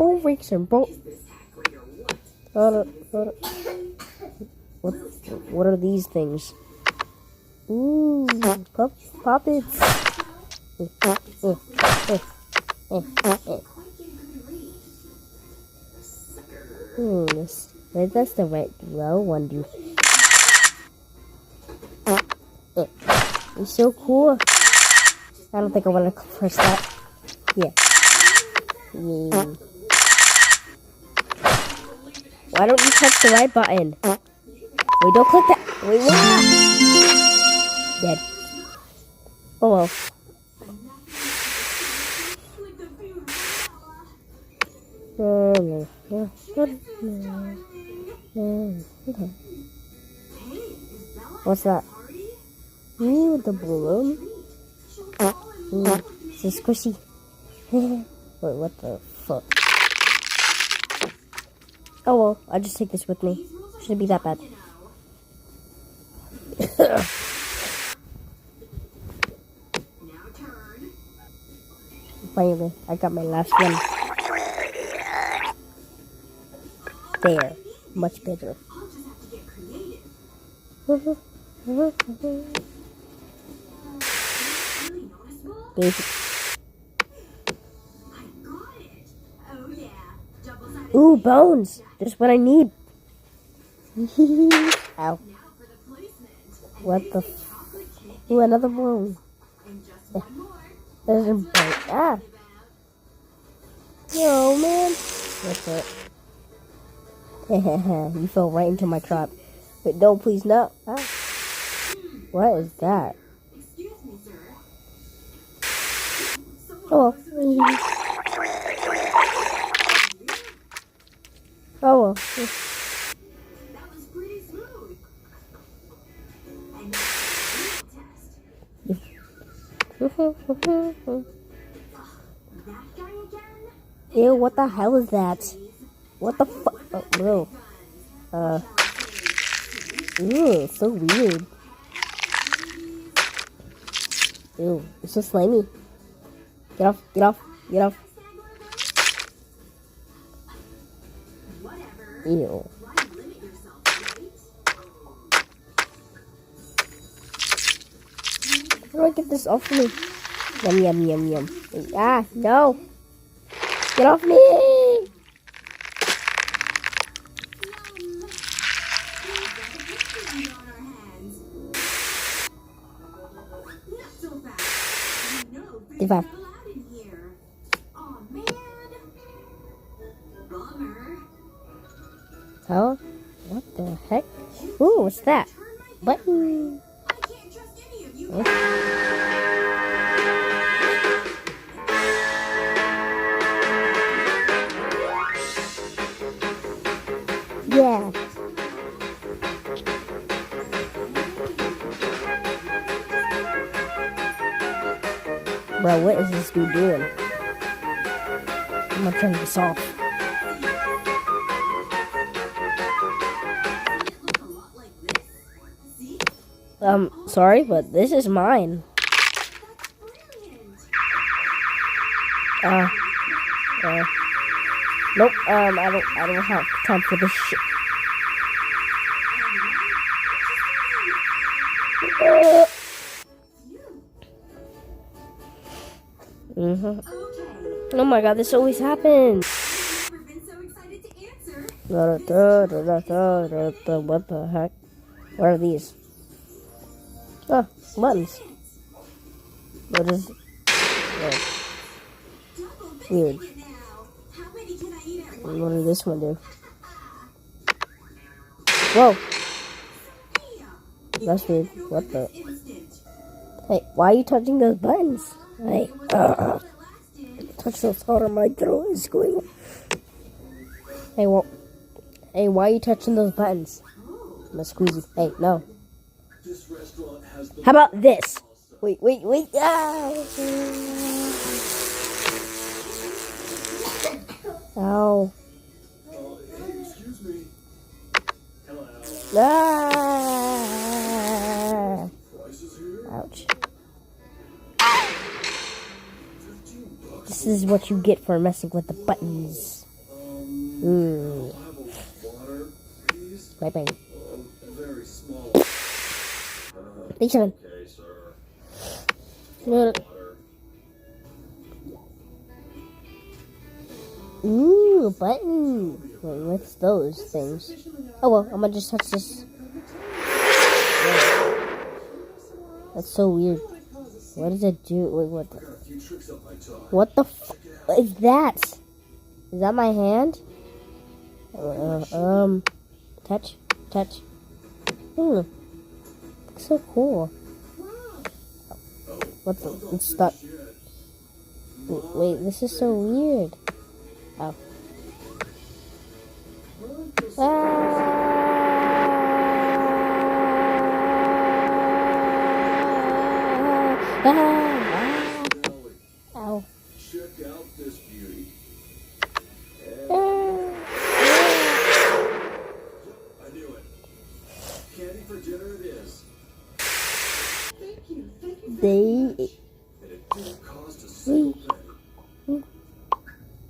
Bull racing, bro. What are these things? Ooh, puppets. That's the right row one, dude. It's so cool. I don't think I want to press that. Yeah. Why don't you touch the right button? Wait, don't click that. Wait. Dead. Oh well. What's that? Ooh, the balloon. It's a squishy. Wait, what the fuck? Oh well, I'll just take this with me. Shouldn't be that bad. Finally, I got my last one. There. Much better. Basic. Ooh, bones! Just what I need. Ow. What the ooh, another bone. There's a bone. Ah! Yo, man. What's it? You fell right into my trap. Wait, no, please, no. Ah. What is that? Oh. Oh well. That was pretty smooth. That guy again? Ew, what the hell is that? What the fuck? Oh, bro. Ew, so weird. Ew, it's so slimy. Get off, get off, get off. Ew. How do I get this off me? Yum, yum, yum, yum. Ah, no. Get off me! thif. Oh, what the heck? Ooh, what's that? Button. Yeah. Bro, what is this dude doing? I'm gonna turn this off. Sorry, but this is mine. Nope, I don't have time for this shit. Oh my god, this always happens. What the heck? What are these? Oh, buttons. What is... Oh. Weird. What did this one do? Whoa! That's weird. What the... Hey, why are you touching those buttons? Hey, touch so hard on my throat is going... Hey, well... Hey, why are you touching those buttons? I'm gonna squeeze you. Hey, no. How about this? Wait. Ah! Ow. Excuse me. Hello. Ah! Ouch. This is what you get for messing with the buttons. Mm. I'll have a water, please. Bye bye. Very small. Thanks, man. Okay, sir. No. Water. Ooh, a button. Wait, what's those things? Oh well, I'm gonna just touch this. That's so weird. What does it do? Wait, what I got a few tricks up my tongue. what the what is that? Is that my hand? Touch. Looks so cool. What's the, it's stuck. Wait, this is so weird. Oh. Ow. Check out this beauty. I knew it. Candy for dinner it is. Thank you. Thank you. They. And it didn't cost a single penny.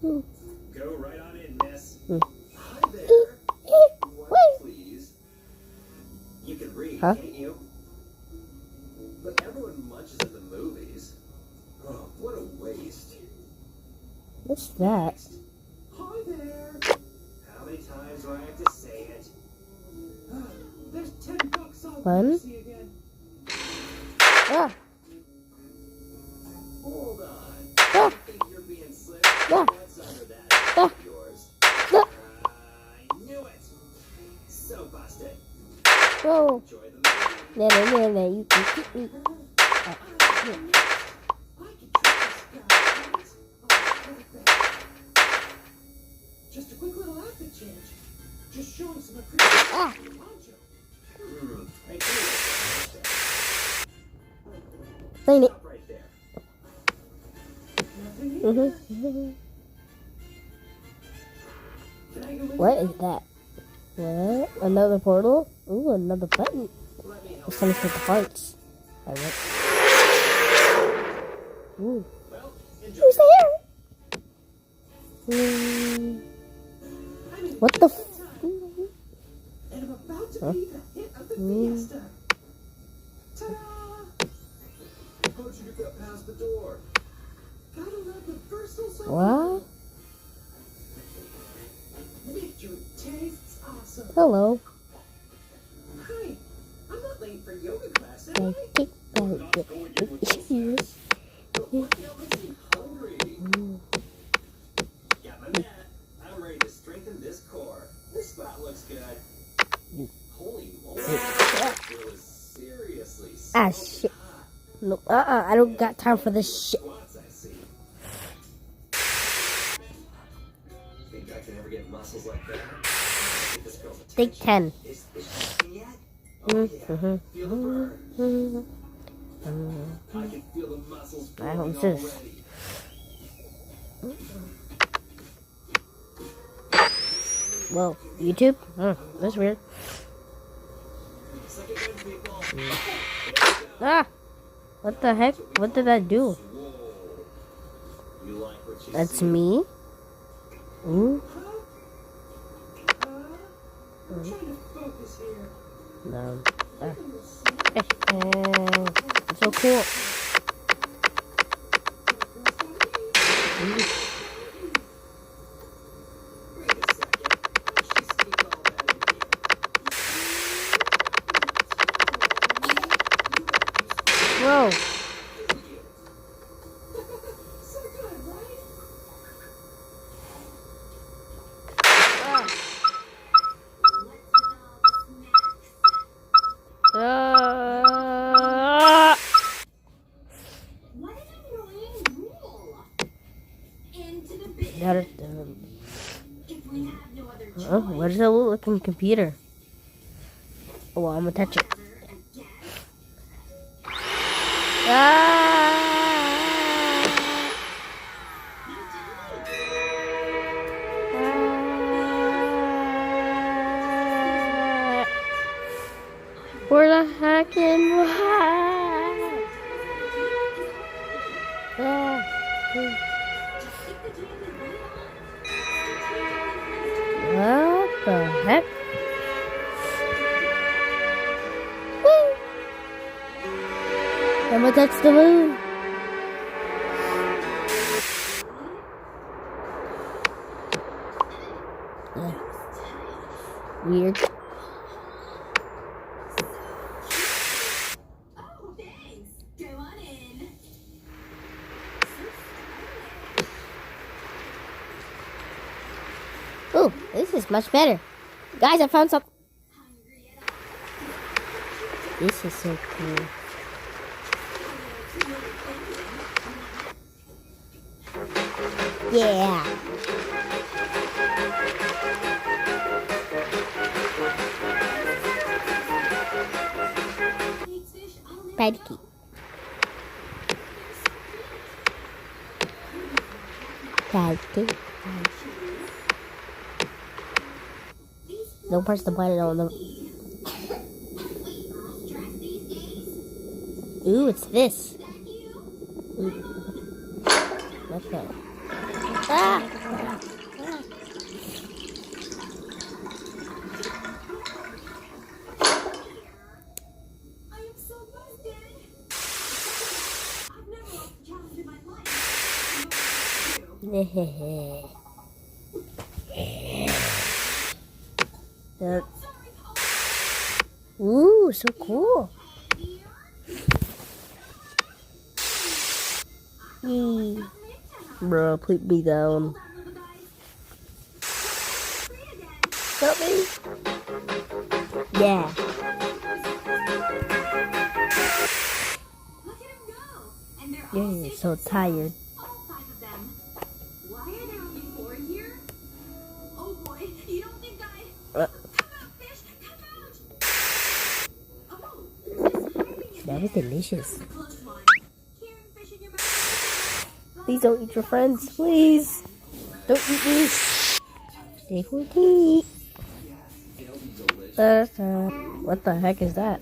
Go right on in, miss. Hi there. What, please? You can read, Huh? can't you? But everyone munches at the movies. Oh, what a waste. What's that? Hi there. How many times do I have to say it? There's $10 I'll Fun? never see again. Ah. Hold on. Ah. I think you're being slick. Ah. What's under that hat Ah. of yours? Ah. I knew it. So busted. Whoa. Enjoy the movie. No, you can keep me. I can trust this guy, right? Oh, perfect. Just a quick little outfit change. Just showing some appreciation Ah. for the poncho. I do like that. Clean it. Stop right there. Nothing here. Can I go in? What is that? What? Another portal? Ooh, another button. Let me help. This time it's with the hearts. Alright. Ooh. Well, enjoy. Who's there? I'm in What the f? and I'm about to Huh? be the hit of the fiesta. Ta-da! How'd you get that past the door? Gotta love the versatile soul. What? Victory tastes awesome. Hello. Hi, I'm not late for yoga class, am I? Take that. Not going in with those guys. But what makes me hungry? Got my mat. I'm ready to strengthen this core. This spot looks good. Holy moly. It was seriously so Ah, shit. hot. No, I don't got time for this shit. Squats, I see. Think I can ever get muscles like that? Get this girl's Take attention. 10. Is she yet? Oh, yeah. Feel the burn. I can feel the muscles Alright, forming what's this? already. Whoa, YouTube? That's weird. Second wind, people. Ah! What the heck? What did that do? Whoa. You like what you That's see? me? Ooh. I'm trying to focus here. No. Look at this. It's so cool. Wait a second. She sneaked all that in here. Whoa. So good, right? What an annoying rule. Into the bin. Got it. If we have no other choice, What is that little looking computer? Oh, well, I'm gonna touch it. again. Where the heck am I? What the heck? Woo! I'm gonna touch the moon. Weird. Oh, thanks. Go on in. Oh, this is much better. Guys, I found something. Hungry at all? This is so cool. Yeah. Thanks, fish. I'll never Try to know. keep. Try to keep. Don't press the button on the. Wait, girls dress these days? Ooh, it's this. That you? Ooh. Okay. Ah! I am so busted. I've never lost a challenge in my life. Uh, Sorry. Ooh, so cool. Yee. Bro, put me down. Help me. Yeah. Look at him go. And they're all You're safe so and sound. tired. All 5 of them. Why are there only 4 here? Oh boy, you don't think I... Uh. Come out, fish! Come out! Oh, just hiding in That was there. delicious. That was a close one. Carrying fish in your mouth. Please don't eat your friends. Please. Don't eat me. Stay for tea. What the heck is that?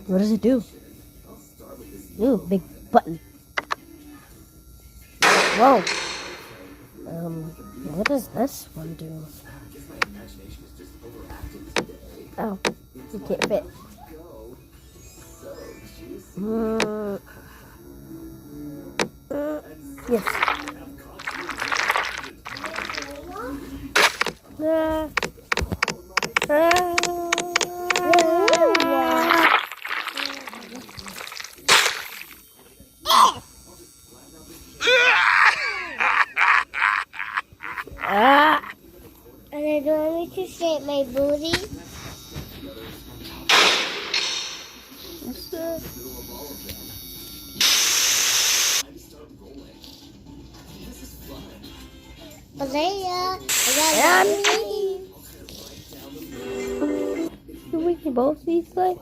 What does it do? Ooh, big button. Whoa. What does this one do? Oh, you can't fit. Yes. And I don't want me to shape my booty. Azalea, We can both eat like.